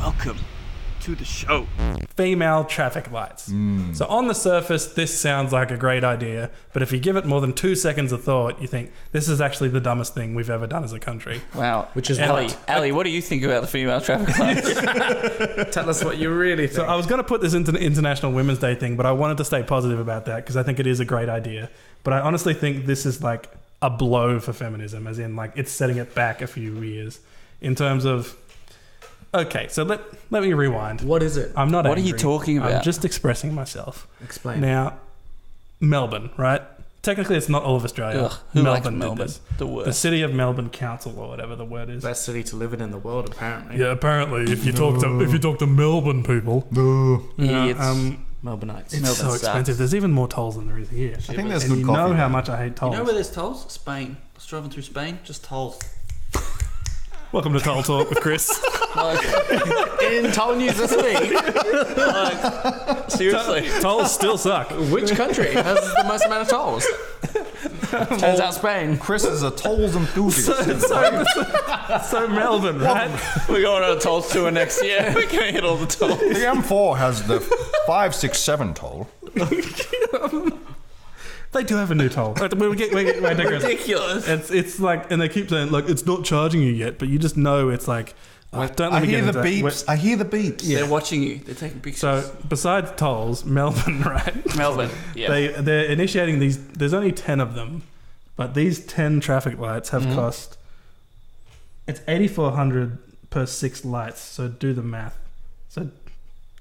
Welcome to the show. Female traffic lights. So on the surface, this sounds like a great idea, but if you give it more than 2 seconds of thought, you think, this is actually the dumbest thing we've ever done as a country. Wow. Which is Ali, what do you think about the female traffic lights? Tell us what you really think. So I was going to put this into the International Women's Day thing, but I wanted to stay positive about that because I think it is a great idea. But I honestly think this is like a blow for feminism, as in like it's setting it back a few years in terms of... Okay, so let me rewind. What is it? I'm not What are angry. you talking about? I'm just expressing myself. Explain. Now, Melbourne, right? Technically, it's not all of Australia. Ugh, who likes did Melbourne? this. The worst. The City of Melbourne Council, or whatever the word is. Best city to live in the world, apparently. Yeah, apparently, if you talk to Melbourne people, Idiots. Melbourneites. it's Melbourne so sucks. expensive. There's even more tolls than there is here. I think there's And good you coffee. know how there. much I hate tolls. You know where there's tolls? Spain. I was driving through Spain, just tolls. Welcome to Toll Talk with Chris. In toll news this week, Seriously. Tolls still suck. which country has the most amount of tolls? Turns out Spain. Chris is a tolls enthusiast. So Melbourne, right? We're going on a tolls tour next year. We're going to hit all the tolls. The M4 has the 567 toll. They do have a new toll. We digress. Ridiculous. It's like, and they keep saying like it's not charging you yet, but you just know it's like. Don't let I me hear get the into that. beeps. I hear the beeps. They're watching you. They're taking pictures. So besides tolls, Melbourne, right? Melbourne. Yeah. They're initiating these. There's only 10 of them, but these 10 traffic lights have cost. It's 8,400 per 6 lights. So do the math. So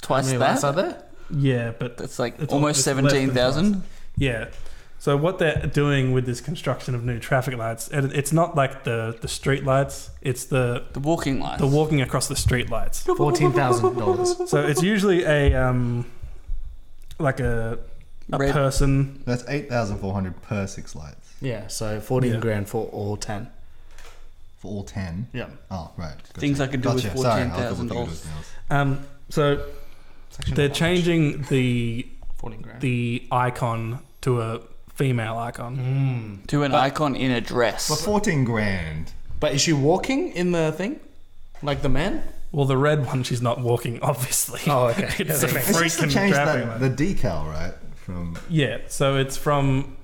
Twice How many that. lights are there? yeah, but That's like It's almost it's less than 17,000. yeah. So what they're doing with this construction of new traffic lights, it's not like the street lights. It's the The walking lights. walking across the street lights. $14,000. So it's usually a like a Red. person. That's 8,400 per 6 lights Yeah, so 14 Yeah. grand for all 10. for all 10. Yeah. Oh, right. Gotcha. Things I could do with Gotcha. Sorry, I'll $14,000. double think it was So It's actually they're not that changing the much. 14 grand. the icon to a female icon. To an icon in a dress. For 14 grand. But is she walking in the thing? Like the man? Well, the red one, she's not walking, obviously. Oh, okay. It's a Okay. It's just to freaking change traffic that, light. the decal, right? From Yeah, so it's from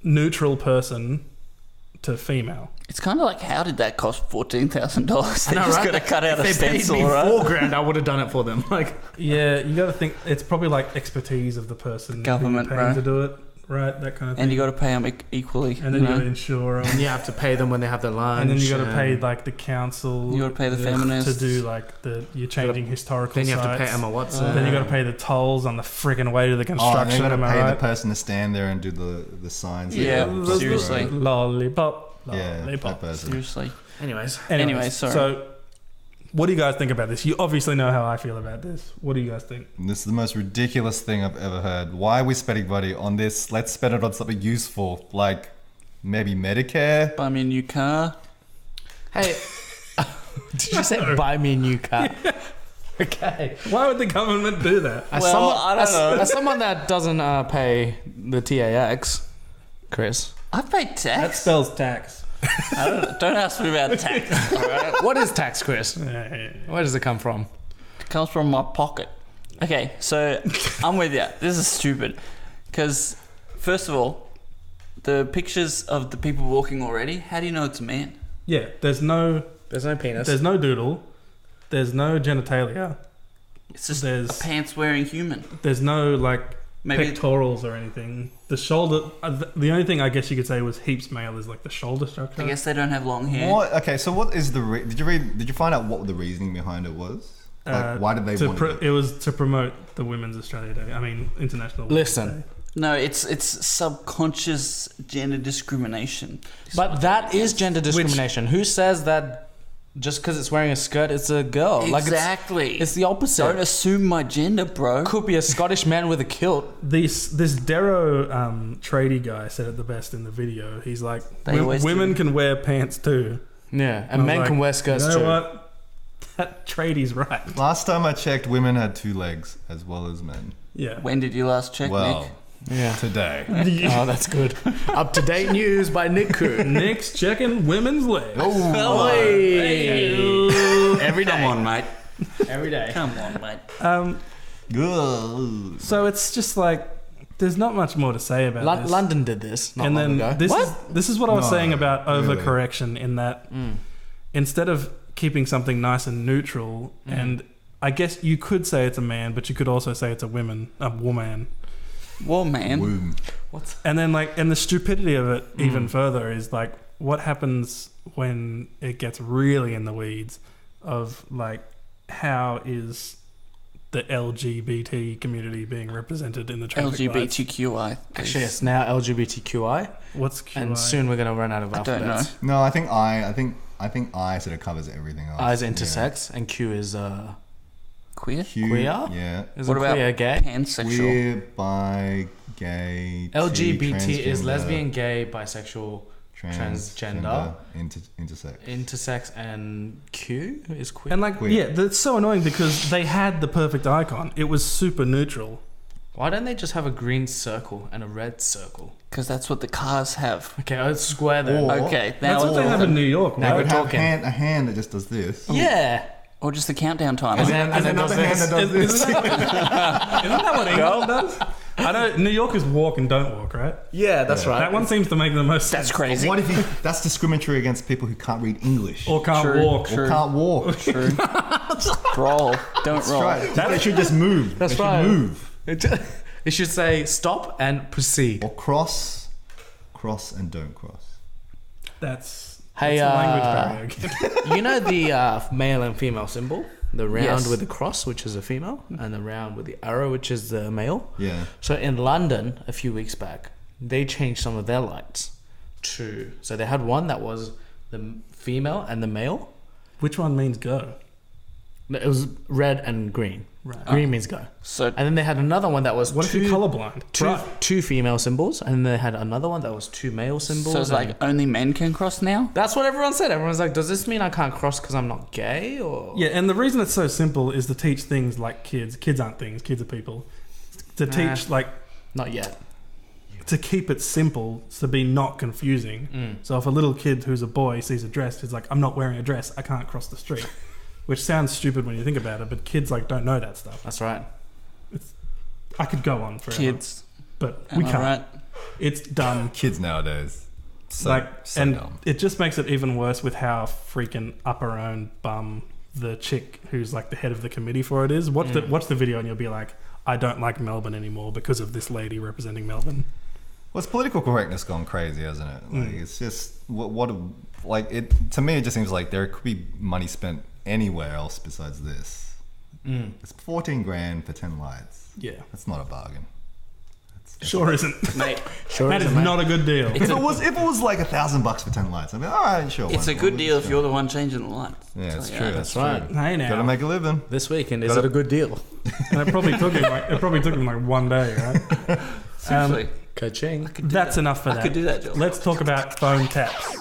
neutral person to female. It's kind of like, how did that cost $14,000? They're just know, right? going to cut out a If they paid stencil, me right? 4 grand, I would have done it for them. Like, Yeah, you got to think it's probably like expertise of the person Government, who you're paying right? to do it, right? That kind of thing. And you got to pay them equally. And then you you got to know? insure them. and you have to pay them when they have their lunch. And then you got to pay like the council. You gotta pay the feminists. to do like you're changing historical. Then you have to sites. pay Emma Watson. Then you got to pay the tolls on the friggin' way to the and they construction. got to am I pay right? the person to stand there and do the signs. Yeah, Right. seriously. Lollipop. Yeah, Lollipop. that person. Seriously. Anyways. Anyway, sorry. So, what do you guys think about this? You obviously know how I feel about this. What do you guys think? This is the most ridiculous thing I've ever heard. Why are we spending money on this? Let's spend it on something useful, like maybe Medicare. Buy me a new car. Hey, did you say buy me a new car? Okay. Why would the government do that? As Well, someone, I don't know. As someone that doesn't pay the TAX, Chris, I pay That tax. spells tax. Don't ask me about tax. All right? what is tax, Chris? Yeah. Where does it come from? It comes from my pocket. Okay, so I'm with you. This is stupid. Because, first of all, the pictures of the people walking already, how do you know it's a man? Yeah, there's no penis. doodle. There's no genitalia. It's just There's- a pants wearing human. There's no like Maybe pectorals or anything. The shoulder. The only thing I guess you could say was heaps male is like the shoulder structure. I guess they don't have long hair. What? Okay, so what is the? Did you find out what the reasoning behind it was? Like, why did they want to? It was to promote the Women's Australia Day. I mean, International. Women's Listen. Day. No, it's subconscious gender discrimination. But that is gender discrimination. Who says that just because it's wearing a skirt, it's a girl? Exactly. It's the opposite. Don't assume my gender, bro. Could be a Scottish man with a kilt. This Darrow tradie guy said it the best in the video. He's like, They always women do. can wear pants too. Yeah, I and was men like, can wear skirts you know too. what? That tradie's right. Last time I checked, women had 2 legs as well as men. Yeah. When did you last check, Well, Nick? Yeah. today. Oh, that's good. Up to date news by Nick Koo. Nick's checking women's legs. Every day. Come on, mate. Every day. Come on, mate. Good. So it's just like there's not much more to say about this. London did this not and long then ago. this is what I was No, saying about really. overcorrection in that instead of keeping something nice and neutral, and I guess you could say it's a man, but you could also say it's a woman. Well, man. Boom. And then and the stupidity of it even further is like what happens when it gets really in the weeds of like how is the LGBT community being represented in the traffic lights? LGBTQI. Actually, it's now LGBTQI, What's QI? and soon we're gonna run out of I don't know. alphabets. No, I think I sort of covers everything else. I is intersex, and Q is Queer? Q, Queer? Yeah. is What about queer gay. pansexual? Queer, bi, gay. LGBT is transgender, lesbian, gay, bisexual, transgender. Intersex. intersex, and Q is queer. And like, Queer. yeah, that's so annoying because they had the perfect icon. It was super neutral. Why don't they just have a green circle and a red circle? Because that's what the cars have. Okay, let's square that. Or- Okay, now That's what they have in New York, Now right? we're Would have talking. a hand that just does this. Yeah. Or just the countdown timer. And then And does another hand this. that does this. Isn't that what England does? I know New Yorkers walk and don't walk, right? Yeah, that's right. That one seems to make the most sense. That's crazy. What if that's discriminatory against people who can't read English Or can't True, walk. true. or can't walk? True. Roll. Don't That's roll. right. They should just move. That's they should right. move. It should say stop and proceed. Or cross and don't cross. That's Hey, a language barrier. You know the male and female symbol? The round Yes. with the cross, which is a female, and the round with the arrow, which is the male. Yeah. So in London, a few weeks back, they changed some of their lights to... So they had one that was the female and the male. Which one means go? It was red and green. Right. Green means go. So And then they had another one that was What if you're colorblind? two female symbols, and then they had another one that was two male symbols. So it's and- like only men can cross now? that's what everyone said. Everyone's like, does this mean I can't cross because I'm not gay? Or Yeah, and the reason it's so simple is to teach things like kids. Kids aren't things, kids are people. To teach, like, not yet. to keep it simple, to be not confusing. So if a little kid who's a boy sees a dress, he's like, I'm not wearing a dress, I can't cross the street. Which sounds stupid when you think about it, but kids like don't know that stuff. That's right. I could go on forever, Kids. but Am we I can't. right? It's dumb. Kids nowadays. So, Like, so and dumb. it just makes it even worse with how freaking up her own bum the chick who's like the head of the committee for it is. Watch the video and you'll be like, I don't like Melbourne anymore because of this lady representing Melbourne. Well, it's political correctness gone crazy, hasn't it? Like, it's just like it. To me, it just seems like there could be money spent anywhere else besides this. It's 14 grand for 10 lights. Yeah, That's not a bargain. sure isn't. Mate, Sure. That is not a good deal. If it was like $1,000 for 10 lights, I'd be all right, sure. it's why a not? good deal if you're the one changing the lights. Yeah, it's So, true. That's right. Hey now, Gotta make a living. This weekend, is Gotta- it a good deal? and it probably took him like 1 day, right? Seriously. Ka-ching. That's enough for I that. could do that job. Let's talk about phone taps.